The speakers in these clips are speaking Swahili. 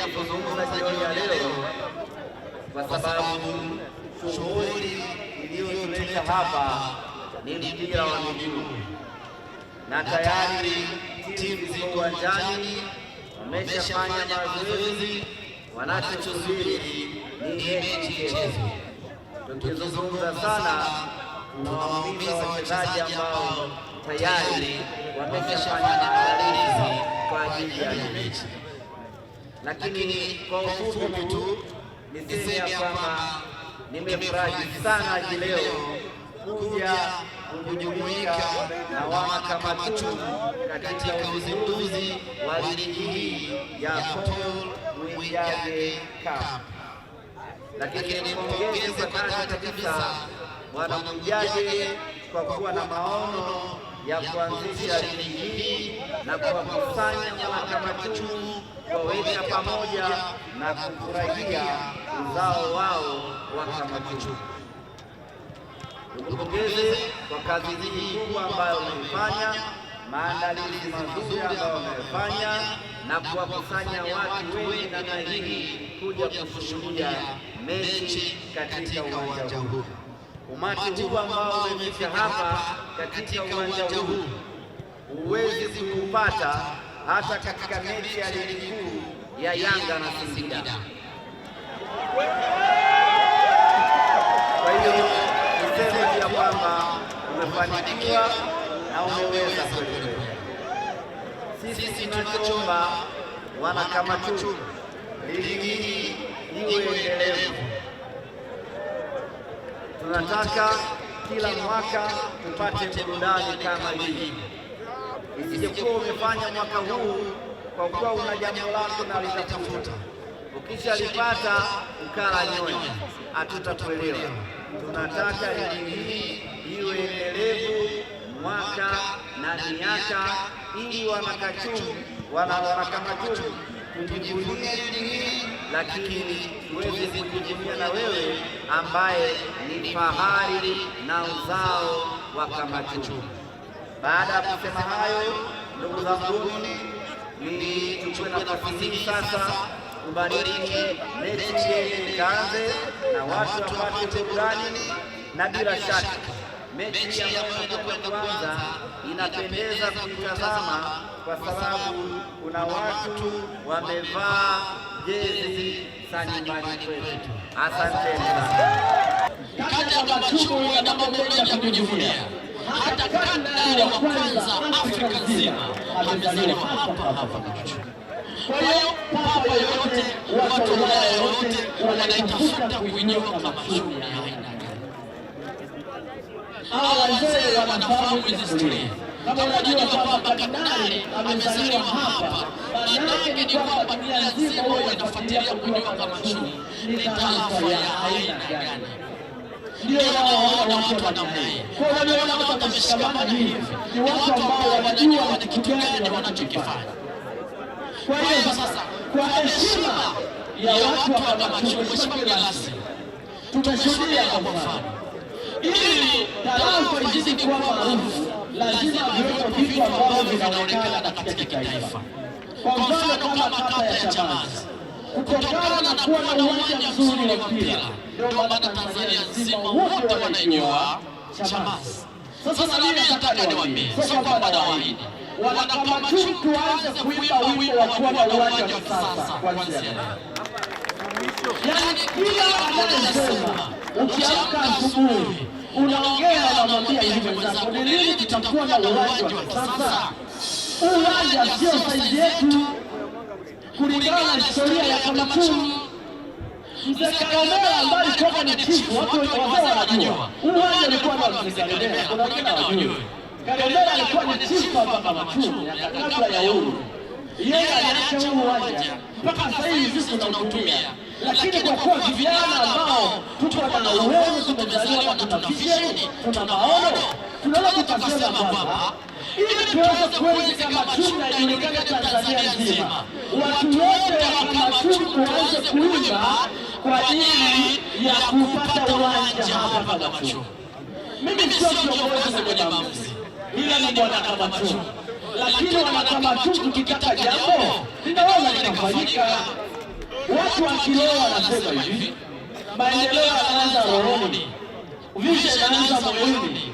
kuzungumza jioni ya leo kwa sababu shughuli iliyotuleta hapa ni mpira wa miguu, na tayari timu ziko uwanjani, wameshafanya mazoezi. Wanachosubiri ni mechi ichezwe. Tukizungumza sana, tunawahimiza wachezaji ambao tayari wameshafanya maandalizi kwa ajili ya mechi. Lakini kwa ufupi tu niseme ya kwamba nimefurahi sana leo kuja kujumuika na wanakamati katika uzinduzi wa ligi hii ya Paul Mwijage Cup. Lakini nimpongeze kwa dhati kabisa Bwana Mwijage kwa kuwa na maono ya kuanzisha ligi hii na kuwakusanya wanakamati kuwaweka pamoja na kufurahia uzao wao wa kamati. Nikupongeze kwa kazi hii kubwa ambayo umeifanya, maandalizi mazuri ambayo umefanya na kuwakusanya watu wengi namna hii kuja kushuhudia mechi katika uwanja huu. Umati huu ambao umefika hapa katika uwanja huu huwezi kuupata hata katika mechi ya ligi kuu ya Yanga na Singida. Kwa hiyo niseme ya kwamba umefanikiwa na umeweza kweli. Sisi tunachoomba wanakamati, ligi hii iwe endelevu. Tunataka kila mwaka tupate burudani kama hii. Isijekuwa umefanya mwaka huu kwa kuwa una jambo lako na litafuta, ukishalipata ukala nyonya, hatutakuelewa. Tunataka ligi hii iwe endelevu mwaka na miaka, ili wanakamati tujivunie ligi hii, lakini tuweze kujivunia na wewe ambaye ni fahari na uzao wa kamati. Baada ya kusema hayo, ndugu zangu, nichukue nafasi hii sasa kubariki mechi yenye ikaanze na watu wapate burudani, na bila shaka mechi ambayo inakwenda kuanza inapendeza kuitazama kwa sababu kuna watu wamevaa jezi za nyumbani kwetu. Asante sana. Kata ya Machumu ya namba moja ya kujivunia. Hata kanda ya kwanza Afrika nzima amezaliwa hapa Machumu. Kwa hiyo papa yoyote, watu wa Ulaya yoyote wanaitafuta kuinyoka Machumu ya aina gani? Hawa wazee wanafahamu hizi historia. Kama unajua kwamba Bakari amezaliwa hapa, maanake ni kwamba dunia nzima huwa inafuatilia kunyoka Machumu ni taifa ya aina gani. Ndio wao watu wanamwona. Kwa hiyo wanaona watashikamana hivi. Ni watu ambao wanajua ni kitu gani wanachokifanya. Kwa hiyo sasa, kwa heshima ya watu wa Machumu, heshima ni lazima. Tutashuhudia kwa mfano. Ili tarafa izidi kuwa maarufu, lazima viwepo vitu ambavyo vinaonekana katika taifa. Kwa mfano kama kata ya Chamazi, kutokana na kuwa na uwanja mzuri wa mpira, ndio maana Tanzania nzima wote wanaijua Chamazi. Sasa mimi nataka niwaambie, sio kwamba nawaahidi, wanakamati tuanze kuimba wimbo wa kuwa na uwanja wa kisasa kuanzia leo. Yaani kila anayesema ukiamka asubuhi unaongea na mwambia hivi mwenzako, ni lini tutakuwa na uwanja wa kisasa? Uwanja sio saizi yetu kulingana na historia ya Machumu. Mzee Kalemera ambaye toka ni chifu, watu wanajua uwanja ulikuwa na Mzee Kalemera, kuna wengine hawajui. Kalemera alikuwa ni chifu hapa Machumu kabla ya uhuru. Yeye aliacha uwanja mpaka sasa hivi sisi tunautumia. Lakini kwa kuwa vijana ambao tuko na uwezo, tumezaliwa na tuna vision, tuna maono, tunaweza tukasema kwamba ili tuweze kuweza Machumu na ijulikane Tanzania nzima, watu wote wa Machumu waanze kuimba kwa ajili ya kupata uwanja hapa Machumu. Mimi sio kiongozi mwenye maamuzi, ila ni bwana Machumu. Lakini wanakamati tukitaka jambo linaweza likafanyika. Watu wa Kiloa wanasema hivi, maendeleo yanaanza rohoni, visha yanaanza moyoni.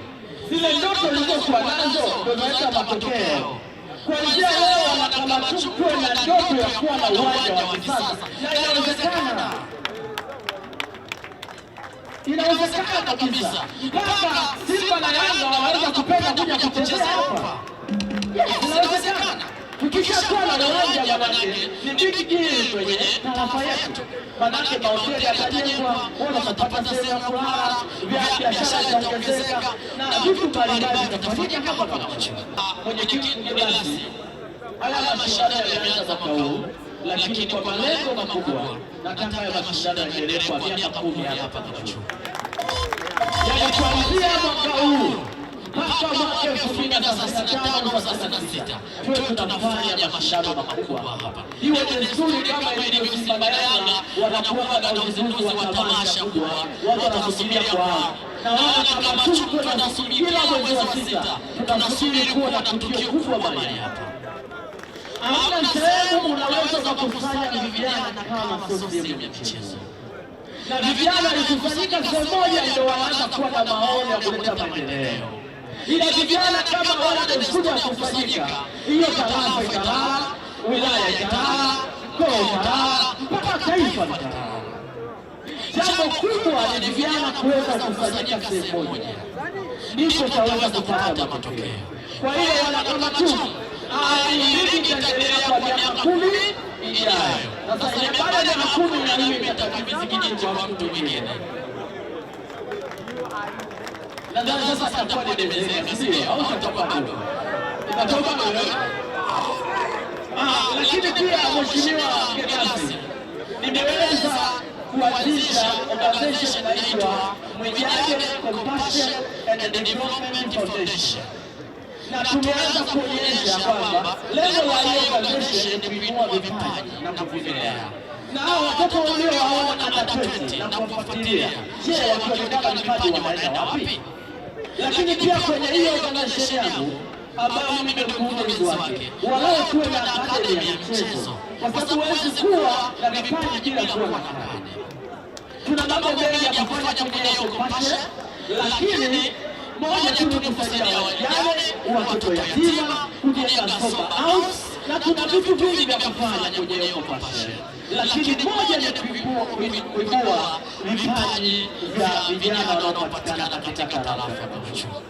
Zile ndoto ulizokuwa nazo ndio zinaleta matokeo. Kuanzia leo Wanakamachuku kuwe na ndoto ya kuwa na uwanja wa kisasa, na inawezekana. Inawezekana kabisa. Mpaka Simba na Yanga wanaweza kupenda kuja kuchezea hapa. Inawezekana. Tukishakuwa na uwanja manake ni big deal kwenye tarafa yetu. Manake mahoteli yatajengwa, wanapata sehemu ya kulala, biashara zitaongezeka na vitu mbalimbali vitafanyika hapa Kamachuku. Mwenyekiti mgeni rasmi, haya mashindano yameanza mwaka huu, lakini kwa malengo makubwa nataka haya mashindano yaendelee kwa miaka 10 hapa Kamachuku. Yaani kuanzia mwaka huu mpaka mwaka 2035-36 tuwe tunafanya mashindano makubwa hapa. Iwe desturi kama ilivyo Simba na Yanga wanakuwa na uzinduzi wa tamasha kubwa, watu wanasubiria kwa hamu. Na Wanakamachuku tunasubiria mwezi wa 6, tunasubiri kuwa na tukio kubwa mahali hapa. Hamna sehemu unaweza kukusanya vijana kama sehemu ya michezo. Na vijana walikusanyika sehemu moja ndio wanaanza kuwa na maono ya kuleta maendeleo. Ila vijana kama wale wanakuja kukusanyika, hiyo tarafa italala, wilaya italala, mkoa italala, mpaka taifa litalala. Jambo kubwa ni vijana kuweza kukusanyika sehemu moja, ndipo tutaweza kupata matokeo. Kwa hiyo Wanakamachuku ligi itaendelea kwa miaka 10 ijayo. Sasa ile baada ya miaka 10 na mimi nitakabidhi kijiti kwa mtu mwingine. Nadhani sasa tutakuwa ni demezeka, sio? Au tutakuwa bado? Itatoka wewe. Lakini pia mheshimiwa mgeni rasmi, nimeweza kuanzisha organization inaitwa Mwijage Compassion and Development Foundation. Na tumeanza kuonyesha kwamba lengo la hiyo organization ni kuinua vipaji na kuvilea. Na hao watoto walio hawana matatizo na kufuatilia, je, wakionekana vipaji wanaenda wapi? Lakini pia kwenye hiyo organization yangu ambayo mimi ndio mkurugenzi wake, walau tuwe na akademi ya michezo, kwa sababu huwezi kuwa na vipaji bila kuwa na akademi. Tuna mambo mengi ya kufanya kwenye hiyo Compassion, lakini moja tu ni kusaidia wajane, watoto yatima, kujenga sober house, na tuna vitu vingi vya kufanya kwenye hiyo Compassion. Lakini moja ni kuibua vipaji vya vijana wanaopatikana katika tarafa ya Kamachuku.